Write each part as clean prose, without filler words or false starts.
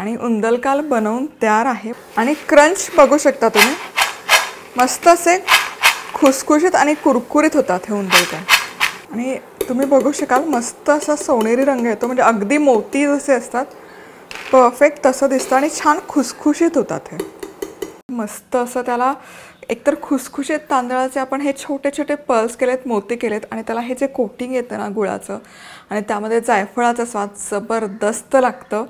आणि उंदलकाल बनवून तयार आहे। आणि क्रंच बघू शकता तुम्ही, मस्त असे खुसखुशीत आणि कुरकुरीत होतात हे उंदलकाल। आणि तुम्ही बघू शकाल मस्त असा सोनेरी रंग येतो, म्हणजे अगदी मोती जसे असतात परफेक्ट तसं दिसतं आणि छान खुसखुशीत होतात हे। मस्त असं त्याला एकतर खुसखुशीत तांदळाचे आपण हे छोटे छोटे पल्स केलेत, मोती केलेत आणि त्याला हे जे कोटिंग येतं ना गुळाचं आणि त्यामध्ये जायफळाचा स्वाद जबरदस्त लागतं।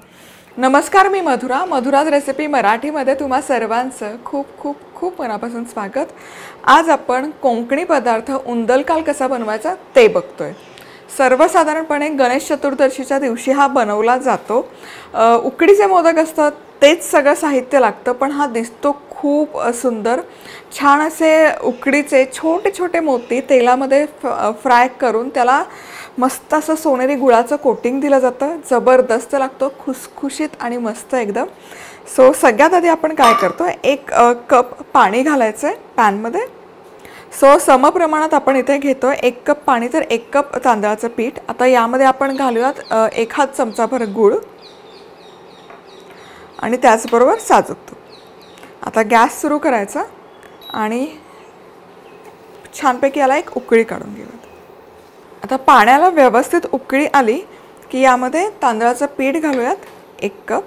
नमस्कार, मी मधुराज रेसिपी मराठीमध्ये तुम्हा सर्वांचं खूप खूप खूप मनापासून स्वागत। आज आपण कोकणी पदार्थ उंदलकाल कसा बनवायचा ते बघतोय। सर्वसाधारणपणे गणेश चतुर्दशीच्या दिवशी हा बनवला जातो। उकडीचे मोदक असतात तेच सगळं साहित्य लागतं, पण हा दिसतो खूप सुंदर। छान असे उकडीचे छोटे छोटे मोती तेलामध्ये फ्राय करून त्याला मस्त असं सोनेरी गुळाचं कोटिंग दिलं जातं। जबरदस्त लागतो, खुसखुशीत आणि मस्त एकदम। सो सगळ्यात आधी आपण काय करतो, एक कप पाणी घालायचं आहे पॅनमध्ये। सो समप्रमाणात आपण इथे घेतोय 1 कप पाणी तर 1 कप तांदळाचं पीठ। आता यामध्ये आपण घालूयात 1 हात चमचाभर गूळ आणि त्याचबरोबर साजूक तूप। आता गॅस सुरू करायचा आणि छानपैकी याला एक उकळी काढून घेऊयात। आता पाण्याला व्यवस्थित उकळी आली की यामध्ये तांदळाचं पीठ घालूयात 1 कप।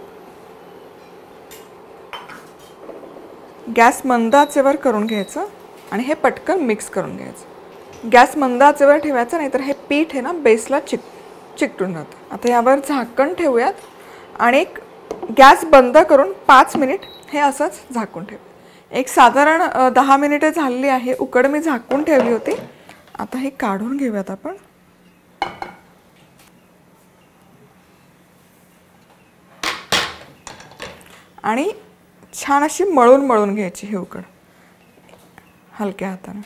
गॅस मंद आचेवर करून घ्यायचं आणि हे पटकन मिक्स करून घ्यायचं। गॅस मंद आचेवर ठेवायचं, नाहीतर हे पीठ आहे ना बेसला चिकटून जातं। आता यावर झाकण ठेवूयात आणि गॅस बंद करून 5 मिनिट हे असंच झाकून ठेवू। एक साधारण 10 मिनिटे झाली आहे, उकड मी झाकून ठेवली होती। आता हे काढून घेऊयात आपण। आणि छान अशी मळून घ्यायची ही उकड हलक्या हाताने।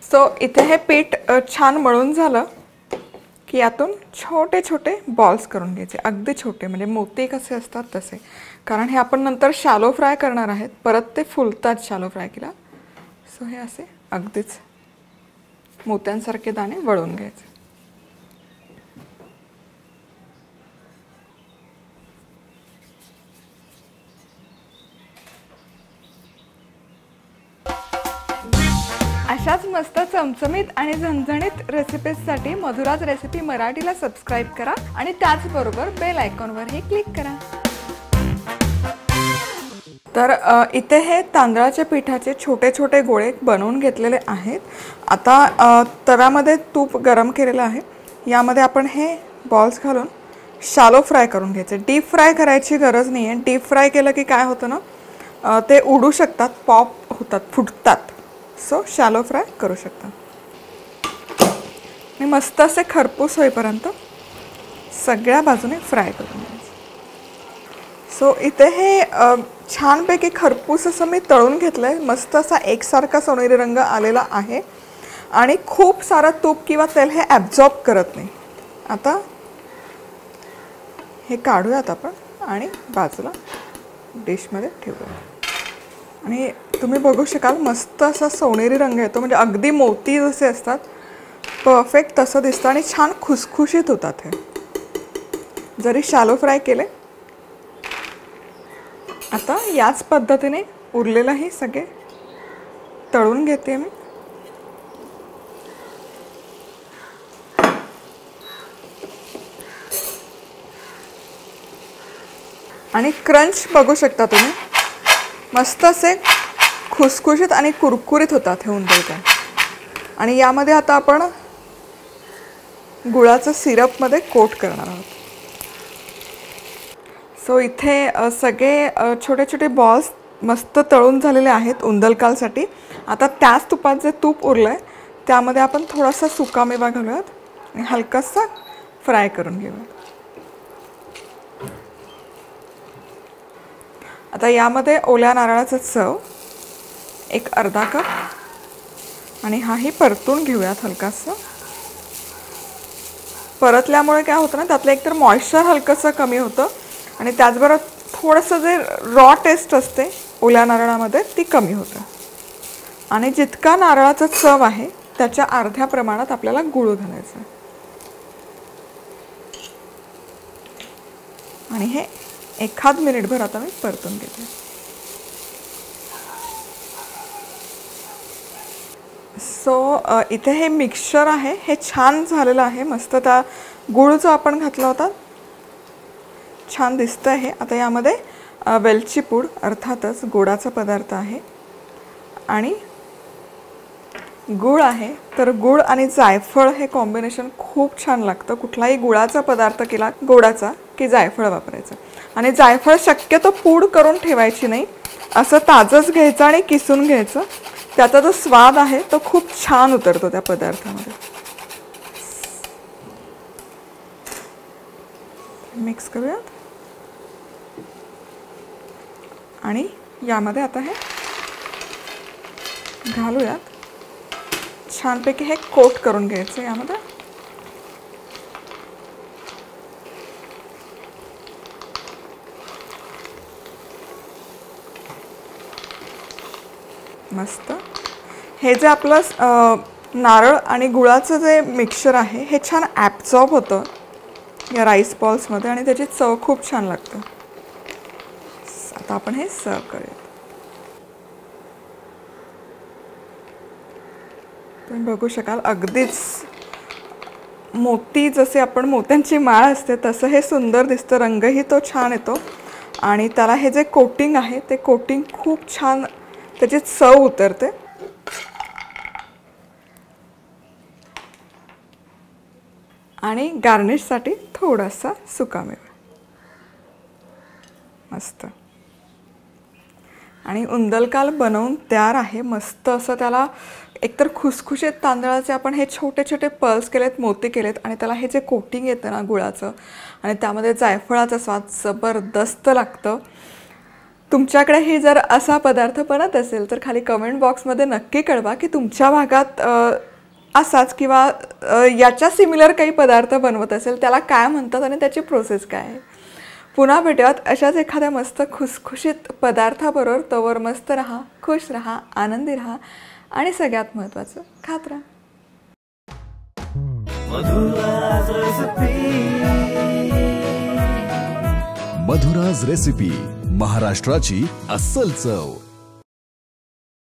सो इथे हे पीठ छान मळून झालं की यातून छोटे छोटे बॉल्स करून घ्यायचे, अगदी छोटे, म्हणजे मोती कसे असतात तसे, कारण हे आपण नंतर शॅलो फ्राय करणार आहेत, परत ते फुलतात शॅलो फ्राय केला। सो हे असे अगदीच मोत्यांसारखे दाणे वळून घ्यायचे। अशाच मस्त चमचमीत आणि झणझणीत रेसिपीजसाठी मधुराज रेसिपी मराठीला सबस्क्राइब करा आणि त्याचबरोबर बेल आयकॉनवरही क्लिक करा। तर इथे हे तांदळाच्या पिठाचे छोटे छोटे गोळे बनवून घेतलेले आहेत। आता तव्यामध्ये तूप गरम केलेलं आहे, यामध्ये आपण हे बॉल्स घालून शॅलो फ्राय करून घ्यायचे। डीप फ्राय करायची गरज नाही आहे। डीप फ्राय केलं की काय होतं ना, ते उडू शकतात, पॉप होतात, फुटतात। सो शॅलो फ्राय करू शकता आणि मस्त असे खरपूस होईपर्यंत सगळ्या बाजूने फ्राय करून घ्यायचं। सो इथे हे छानपैकी खरपूस असं मी तळून घेतलं आहे। मस्त असा एकसारखा सोनेरी रंग आलेला आहे आणि खूप सारं तूप किंवा तेल हे ॲब्झॉर्ब करत नाही। आता हे काढूयात आपण आणि बाजूला डिशमध्ये ठेवूया। आणि तुम्ही बघू शकाल मस्त असा सोनेरी रंग येतो, म्हणजे अगदी मोती जसे असतात परफेक्ट तसं दिसतं आणि छान खुसखुशीत होतात हे जरी शॅलो फ्राय केले। आता याच पद्धतीने उरलेलंही सगळे तळून घेते मी। आणि क्रंच बघू शकता तुम्ही, मस्त असे खुसखुशीत आणि कुरकुरीत होतात हे उंदलकाल। आणि यामध्ये आता आपण गुळाचं सिरपमध्ये कोट करणार आहोत। सो इथे सगळे छोटे छोटे बॉल्स मस्त तळून झालेले आहेत उंदलकालसाठी। आता त्याच तुपात जे तूप उरलं आहे त्यामध्ये आपण थोडासा सुकामेवा घालूयात आणि हलकासा फ्राय करून घेऊयात। आता यामध्ये ओल्या नारळाचं चव एक अर्धा कप आणि हाही परतून घेऊयात हलकासा। परतल्यामुळे काय होतं ना, त्यातलं एकतर मॉइश्चर हलकंसं कमी होतं आणि त्याचबरोबर थोडंसं जे रॉ टेस्ट असते ओल्या नारळामध्ये ती कमी होतं। आणि जितका नारळाचा चव आहे त्याच्या अर्ध्या प्रमाणात आपल्याला गूळ घालायचा। आणि हे एखाद मिनिटभर आता मी परतून घेते. सो इथे हे मिक्सचर आहे हे छान झालेलं आहे. मस्त त्या गूळ जो आपण घातला होता छान दिसतं आहे. आता यामध्ये वेलची पूड, अर्थातच गोडाचा पदार्थ आहे, आणि गूळ आहे. तर गूळ आणि जायफळ हे कॉम्बिनेशन खूप छान लागतं. कुठलाही गुळाचा पदार्थ केला गोडाचा की जायफळ वापरायचं. आणि जायफळ शक्यतो पूड करून ठेवायची नाही, असं ताजंच घ्यायचं आणि किसून घ्यायचं. त्याचा जो स्वाद आहे तो खूप छान उतरतो त्या पदार्थामध्ये. मिक्स करूयात आणि यामध्ये आता हे घालूयात. छानपैकी हे कोट करून घ्यायचं यामध्ये. मस्त. हे जे आपलं नारळ आणि गुळाचं जे मिक्सचर आहे हे छान ॲब्झॉर्ब होतं या राईस बॉल्समध्ये आणि त्याची चव खूप छान लागते. आता आपण हे सर्व करूया. तुम्ही बघू शकाल अगदीच मोती, जसे आपण मोत्यांची माळ असते तसं हे सुंदर दिसतं. रंगही तो छान येतो आणि त्याला हे जे कोटिंग आहे ते कोटिंग खूप छान त्याची चव उतरते. आणि गार्निशसाठी थोडासा सुकामेवा. मस्त. आणि उंदलकाल बनवून तयार आहे. मस्त असं त्याला एकतर खुसखुशीत तांदळाचे आपण हे छोटे छोटे पल्स केलेत, मोती केलेत, आणि त्याला हे जे कोटिंग येतं ना गुळाचं आणि त्यामध्ये जायफळाचा स्वाद जबरदस्त लागतं. तुमच्याकडेही जर असा पदार्थ बनत असेल तर खाली कमेंट बॉक्समध्ये नक्की कळवा की तुमच्या भागात असाच किंवा याच्या सिमिलर काही पदार्थ बनवत असेल त्याला काय म्हणतात आणि त्याची प्रोसेस काय आहे. पुन्हा भेटूयात अशाच एखाद्या मस्त खुसखुशीत पदार्थाबरोबर. तोवर मस्त राहा, खुश राहा, आनंदी राहा आणि सगळ्यात महत्त्वाचं खात राहा. मधुराज रेसिपी, महाराष्ट्राची अस्सल चव.